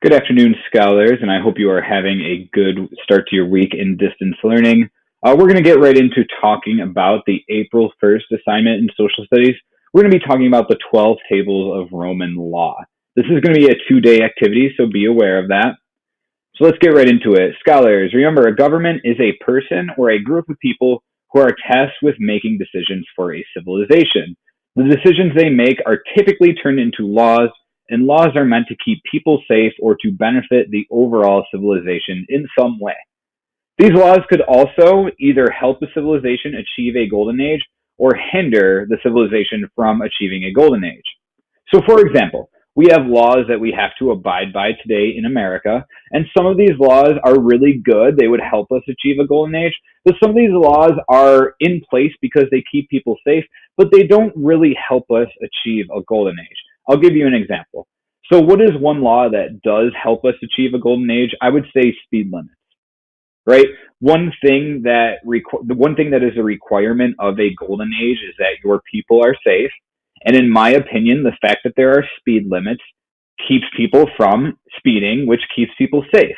Good afternoon, scholars, and I hope you are having a good start to your week in distance learning. We're going to get right into talking about the April 1st assignment in social studies. We're going to be talking about the 12 tables of Roman law. This is going to be a 2-day activity, so be aware of that. So let's get right into it. Scholars, remember, a government is a person or a group of people who are tasked with making decisions for a civilization. The decisions they make are typically turned into laws, and laws are meant to keep people safe or to benefit the overall civilization in some way. These laws could also either help the civilization achieve a golden age or hinder the civilization from achieving a golden age. So, for example, we have laws that we have to abide by today in America, and some of these laws are really good. They would help us achieve a golden age, but some of these laws are in place because they keep people safe, but they don't really help us achieve a golden age. I'll give you an example. So what is one law that does help us achieve a golden age? I would say speed limits, right? The one thing that is a requirement of a golden age is that your people are safe. And in my opinion, the fact that there are speed limits keeps people from speeding, which keeps people safe.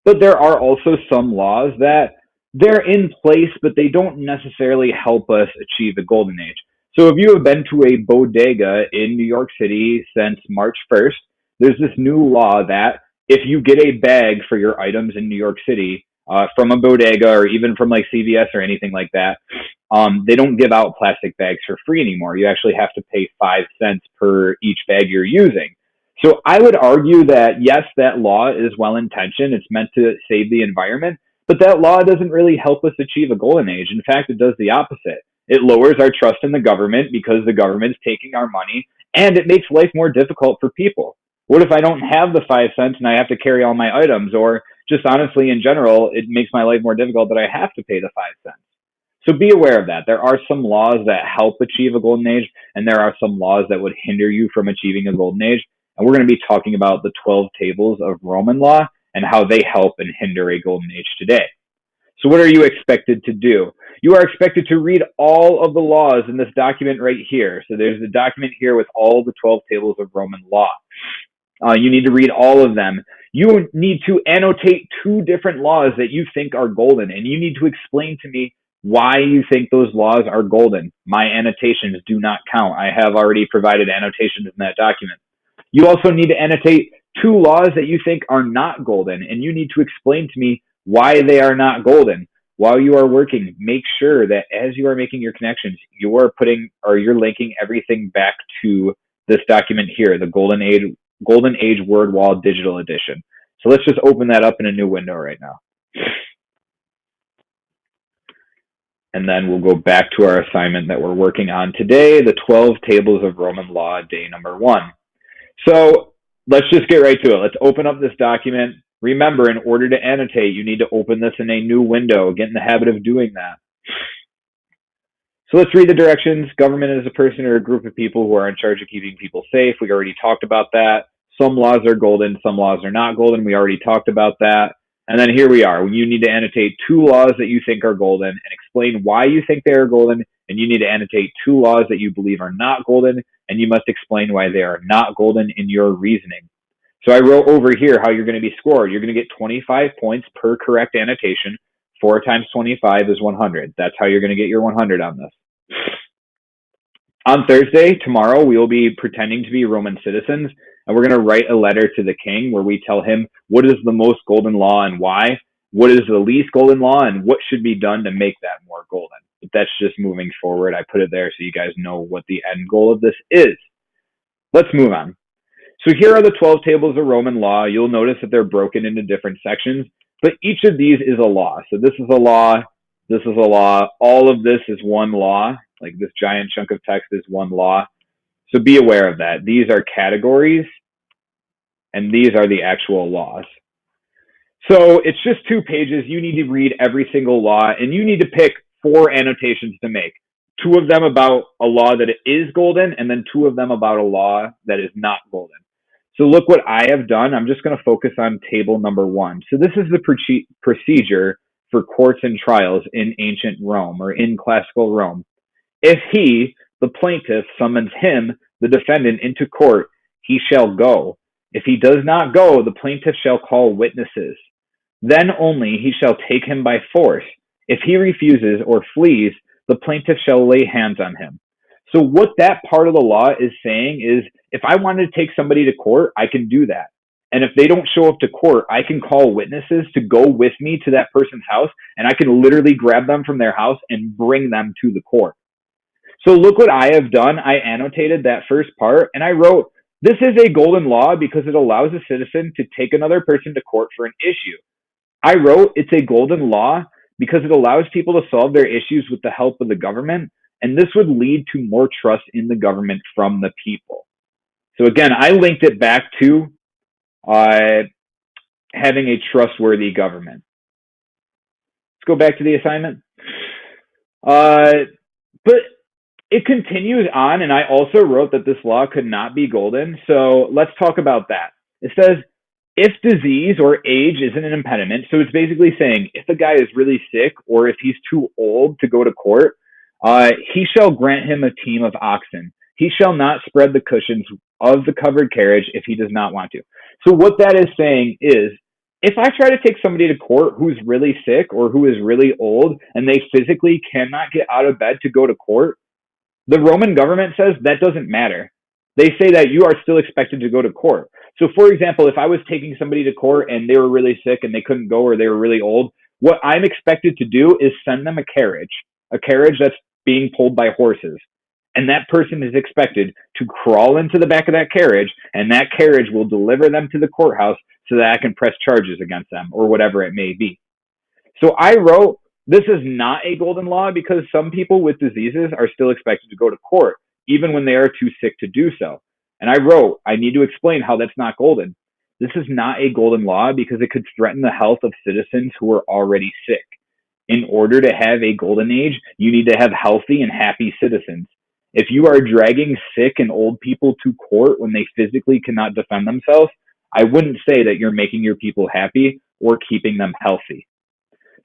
But there are also some laws that they're in place, but they don't necessarily help us achieve the golden age. So if you have been to a bodega in New York City since March 1st, there's this new law that if you get a bag for your items in New York City from a bodega or even from like CVS or anything like that, they don't give out plastic bags for free anymore. You actually have to pay 5 cents per each bag you're using. So I would argue that yes, that law is well intentioned. It's meant to save the environment, but that law doesn't really help us achieve a golden age. In fact, it does the opposite. It lowers our trust in the government because the government's taking our money, and it makes life more difficult for people. What if I don't have the 5 cents and I have to carry all my items? Or just honestly, in general, it makes my life more difficult that I have to pay the 5 cents. So be aware of that. There are some laws that help achieve a golden age, and there are some laws that would hinder you from achieving a golden age. And we're going to be talking about the 12 tables of Roman law and how they help and hinder a golden age today. So what are you expected to do? You are expected to read all of the laws in this document right here. So there's a document here with all the 12 tables of Roman law. You need to read all of them. You need to annotate 2 different laws that you think are golden, and you need to explain to me why you think those laws are golden. My annotations do not count. I have already provided annotations in that document. You also need to annotate 2 laws that you think are not golden, and you need to explain to me why they are not golden. While you are working, make sure that as you are making your connections, you're linking everything back to this document here, the Golden Age Word Wall Digital Edition. So let's just open that up in a new window right now. And then we'll go back to our assignment that we're working on today, the 12 tables of Roman law, day number 1. So let's just get right to it. Let's open up this document. Remember, in order to annotate, you need to open this in a new window. Get in the habit of doing that. So let's read the directions. Government is a person or a group of people who are in charge of keeping people safe. We already talked about that. Some laws are golden, some laws are not golden. We already talked about that. And then here we are. You need to annotate 2 laws that you think are golden and explain why you think they are golden. And you need to annotate 2 laws that you believe are not golden, and you must explain why they are not golden in your reasoning. So I wrote over here how you're going to be scored. You're going to get 25 points per correct annotation. 4 times 25 is 100. That's how you're going to get your 100 on this. On Thursday, tomorrow, we will be pretending to be Roman citizens, and we're going to write a letter to the king where we tell him what is the most golden law and why, what is the least golden law, and what should be done to make that more golden. But that's just moving forward. I put it there so you guys know what the end goal of this is. Let's move on. So here are the 12 tables of Roman law. You'll notice that they're broken into different sections, but each of these is a law. So this is a law, this is a law, all of this is one law, like this giant chunk of text is one law. So be aware of that. These are categories, and these are the actual laws. So it's just 2 pages. You need to read every single law, and you need to pick 4 annotations to make. 2 of them about a law that is golden, and then 2 of them about a law that is not golden. So look what I have done. I'm just going to focus on table number 1. So this is the procedure for courts and trials in ancient Rome or in classical Rome. If he, the plaintiff, summons him, the defendant, into court, he shall go. If he does not go, the plaintiff shall call witnesses. Then only he shall take him by force. If he refuses or flees, the plaintiff shall lay hands on him. So what that part of the law is saying is, if I wanted to take somebody to court, I can do that. And if they don't show up to court, I can call witnesses to go with me to that person's house, and I can literally grab them from their house and bring them to the court. So look what I have done. I annotated that first part, and I wrote, this is a golden law because it allows a citizen to take another person to court for an issue. I wrote, it's a golden law because it allows people to solve their issues with the help of the government, and this would lead to more trust in the government from the people. So again, I linked it back to having a trustworthy government. Let's go back to the assignment. But it continues on, and I also wrote that this law could not be golden. So let's talk about that. It says, if disease or age isn't an impediment, so it's basically saying if a guy is really sick or if he's too old to go to court, he shall grant him a team of oxen. He shall not spread the cushions of the covered carriage if he does not want to. So what that is saying is, if I try to take somebody to court who's really sick or who is really old and they physically cannot get out of bed to go to court, the Roman government says that doesn't matter. They say that you are still expected to go to court. So for example, if I was taking somebody to court and they were really sick and they couldn't go or they were really old, what I'm expected to do is send them a carriage that's being pulled by horses. And that person is expected to crawl into the back of that carriage, and that carriage will deliver them to the courthouse so that I can press charges against them or whatever it may be. So I wrote, this is not a golden law because some people with diseases are still expected to go to court, even when they are too sick to do so. And I wrote, I need to explain how that's not golden. This is not a golden law because it could threaten the health of citizens who are already sick. In order to have a golden age, you need to have healthy and happy citizens. If you are dragging sick and old people to court when they physically cannot defend themselves, I wouldn't say that you're making your people happy or keeping them healthy.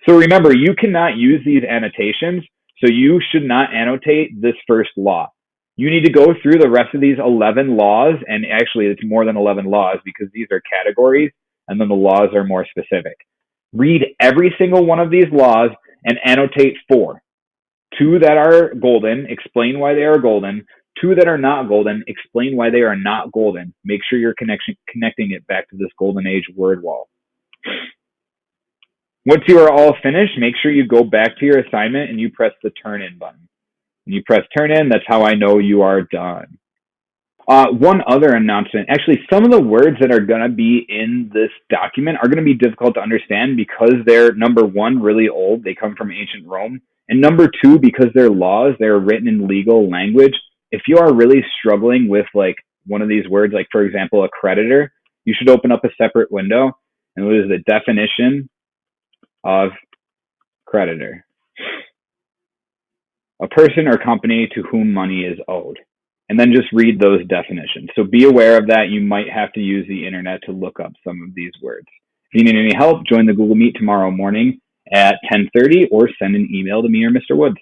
So remember, you cannot use these annotations, so you should not annotate this first law. You need to go through the rest of these 11 laws, and actually it's more than 11 laws because these are categories, and then the laws are more specific. Read every single one of these laws and annotate 4. 2 that are golden, explain why they are golden. 2 that are not golden, explain why they are not golden. Make sure you're connecting it back to this golden age word wall. Once you are all finished, make sure you go back to your assignment and you press the turn in button. When you press turn in, that's how I know you are done. One other announcement. Actually, some of the words that are going to be in this document are going to be difficult to understand because they're, number 1, really old. They come from ancient Rome. And number 2, because they're laws, they're written in legal language. If you are really struggling with like one of these words, like for example, a creditor, you should open up a separate window. And what is the definition of creditor? A person or company to whom money is owed. And then just read those definitions. So be aware of that. You might have to use the internet to look up some of these words. If you need any help, join the Google Meet tomorrow morning at 10:30 or send an email to me or Mr. Woods.